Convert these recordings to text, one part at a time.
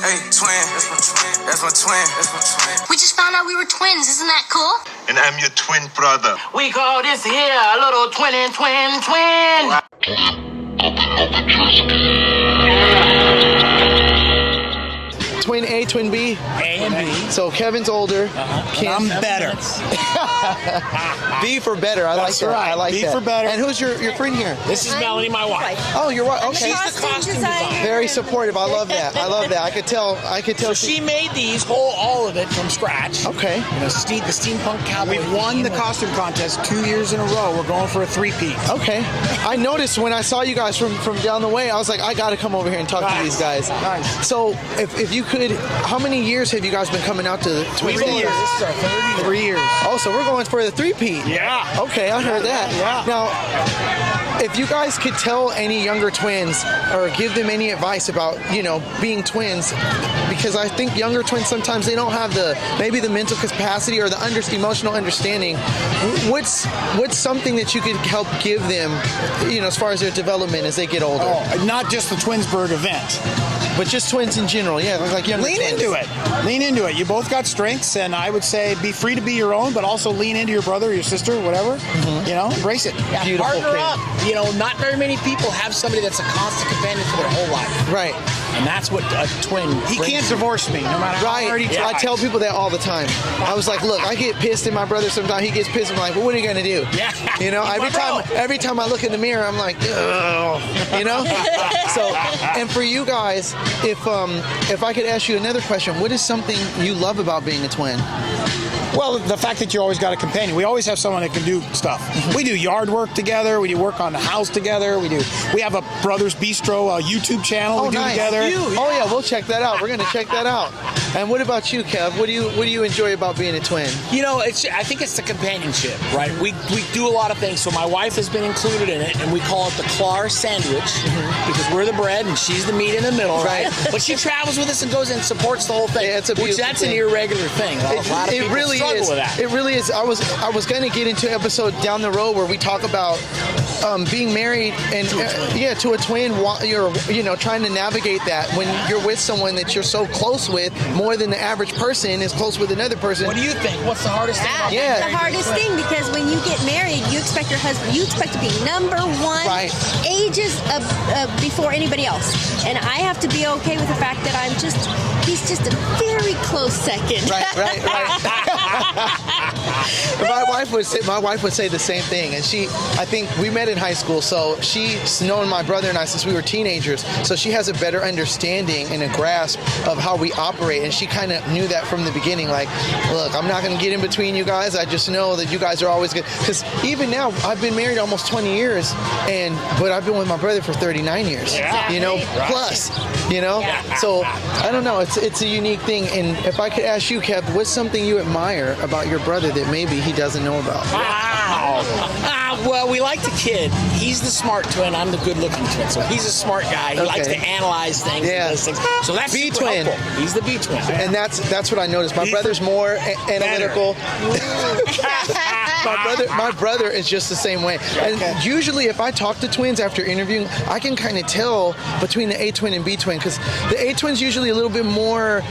Hey, twin, that's my twin. That's my twin. That's my twin. We just found out we were twins. Isn't that cool? And I'm your twin brother. We call this here a little twin. Twin A, twin B. A and B. So Kevin's older. I'm better. B for better. I like that. right. I like B that. for better. And who's your friend here? This is Melanie, my wife. Oh, you're right. Okay. She's the costume designer. Very supportive. I love that. I love that. I could tell. So she made these all of it from scratch. Okay. The steampunk cowboy. We've won the costume contest 2 years in a row. We're going for a three-peat. Okay. I noticed when I saw you guys from down the way, I was like, I got to come over here and talk to these guys. Nice. So if you could, how many years have you guys been coming out to Twins Days? 3 years. This is our 3 years. Oh, so we're going for the three-peat. Yeah. Okay, I heard that. Yeah. Now, if you guys could tell any younger twins or give them any advice about, being twins, because I think younger twins sometimes they don't have maybe the mental capacity or the emotional understanding. What's something that you could help give them, as far as their development as they get older? Oh, not just the Twinsburg event. But just twins in general, yeah, like younger Lean twins. Lean into it. You both got strengths, and I would say be free to be your own, but also lean into your brother, your sister, whatever. Mm-hmm. Embrace it. Yeah, beautiful. Partner up. Not very many people have somebody that's a constant companion for their whole life. Right. And that's what a twin. He can't divorce me, no matter how hard he tries. I tell people that all the time. I was like, look, I get pissed at my brother sometimes. He gets pissed. I'm like, well, what are you gonna do? Yeah. Every time I look in the mirror, I'm like, ugh. So, and for you guys, if I could ask you another question, what is something you love about being a twin? Well, the fact that you always got a companion. We always have someone that can do stuff. We do yard work together. We do work on the house together. We have a Brothers Bistro YouTube channel we do together. Oh yeah, we'll check that out. We're gonna check that out. And what about you, Kev? What do you enjoy about being a twin? I think it's the companionship, right? We do a lot of things. So my wife has been included in it, and we call it the Clar sandwich because we're the bread and she's the meat in the middle, right? But she travels with us and goes and supports the whole thing. Yeah, that's an irregular thing. A lot of people really struggle is. with that. It really is. I was going to get into an episode down the road where we talk about being married and to a twin. You're trying to navigate that when you're with someone that you're so close with, more than the average person is close with another person. What do you think? What's the hardest thing? That's the hardest thing, because when you get married, you expect your husband, you expect to be number one, ages before anybody else, and I have to be okay with the fact that he's just a very close second. Right. My wife would say the same thing, and I think we met in high school, so she's known my brother and I since we were teenagers, so she has a better understanding and a grasp of how we operate, and she kind of knew that from the beginning, like, look, I'm not going to get in between you guys, I just know that you guys are always good, because even now, I've been married almost 20 years, but I've been with my brother for 39 years, plus, so I don't know, it's a unique thing, and if I could ask you, Kev, what's something you admire about your brother that maybe he doesn't know about? Wow. Well, we like the kid. He's the smart twin. I'm the good-looking twin. So he's a smart guy. He likes to analyze things and those things. So that's B twin. He's the B twin. And that's what I noticed. My brother's more analytical. My brother is just the same way. And usually, if I talk to twins after interviewing, I can kind of tell between the A twin and B twin, because the A twin's usually a little bit more.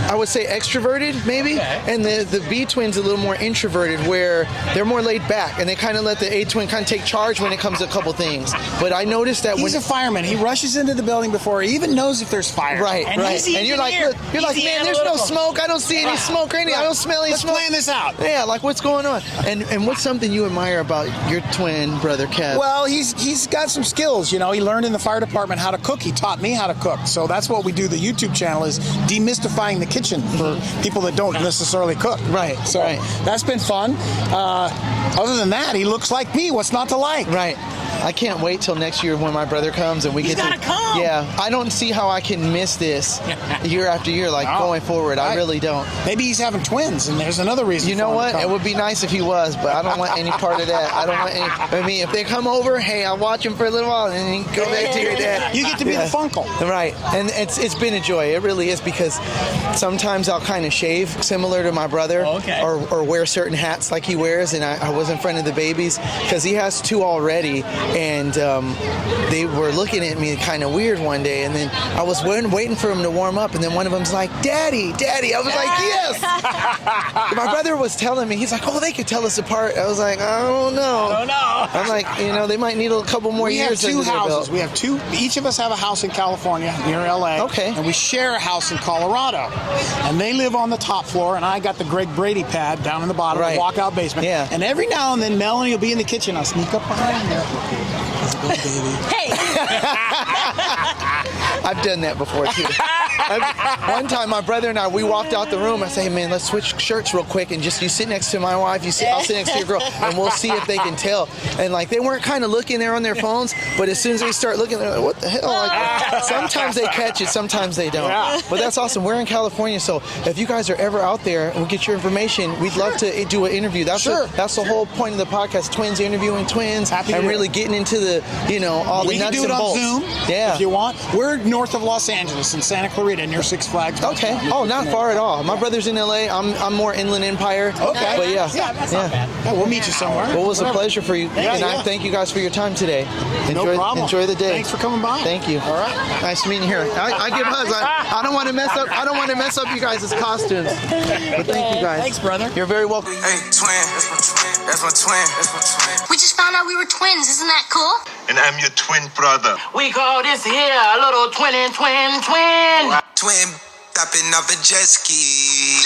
I would say extroverted, maybe, and the B twin's a little more introverted, where they're more laid back, and they kind of let the A twin kind of take charge when it comes to a couple things. But I noticed that he's a fireman. He rushes into the building before he even knows if there's fire. Right. And you're like, look, man, there's no smoke. I don't see any smoke or anything. I don't smell any smoke. Let's plan this out. Yeah, like what's going on? And what's something you admire about your twin brother, Kev? Well, he's got some skills. He learned in the fire department how to cook. He taught me how to cook. So that's what we do. The YouTube channel is demystifying the kitchen for people that don't necessarily cook. Right. So that's been fun. Other than that, he looks like me. What's not to like? Right. I can't wait till next year when my brother comes and we get to come. Yeah, I don't see how I can miss this year after year, going forward. I really don't. Maybe he's having twins, and there's another reason. You know what? It would be nice if he was, but I don't want any part of that. I don't want any. I mean, if they come over, hey, I'll watch them for a little while, and then you can go back to your dad. You get to be the funkle. Right, and it's been a joy. It really is, because sometimes I'll kind of shave similar to my brother, or wear certain hats like he wears, and I was in front of the babies because he has two already. and they were looking at me kind of weird one day, and then I was waiting for them to warm up, and then one of them's like, Daddy, Daddy. I was like, yes. My brother was telling me, he's like, oh, they could tell us apart. I was like, I don't know. I'm like, they might need a couple more years. We have 2 houses. We have 2. Each of us have a house in California near LA. Okay. And we share a house in Colorado. And they live on the top floor, and I got the Greg Brady pad down in the bottom, the walkout basement. Yeah. And every now and then, Melanie will be in the kitchen. I'll sneak up behind her. How's it going, baby? Hey. I've done that before too. One time, my brother and I, we walked out the room. I say, hey, man, let's switch shirts real quick, and just you sit next to my wife, I'll sit next to your girl, and we'll see if they can tell. And like they weren't kind of looking there on their phones, but as soon as they start looking, they're like, what the hell? Like, sometimes they catch it, sometimes they don't. But that's awesome. We're in California, so if you guys are ever out there and we get your information, we'd love to do an interview. That's the whole point of the podcast: twins interviewing twins, and really getting into the all the nuts and bolts. We can do it on Zoom if you want. We're north of Los Angeles in Santa Clarita near Six Flags. Okay. Oh, not far at all. My brother's in LA. I'm more Inland Empire. Okay. But that's not bad. Yeah, we'll meet you somewhere. Well, it was a pleasure for you. And I thank you guys for your time today. No problem. Enjoy the day. Thanks for coming by. Thank you. All right. Nice meeting you here. I give hugs. I don't want to mess up. I don't want to mess up you guys' costumes. But thank you guys. Thanks, brother. You're very welcome. Hey, twin. That's my twin. That's my twin. That's my twin. We just found out we were twins. Isn't that cool? And I'm your twin brother. We call this here a little twin. Twin, tapping off a jet ski.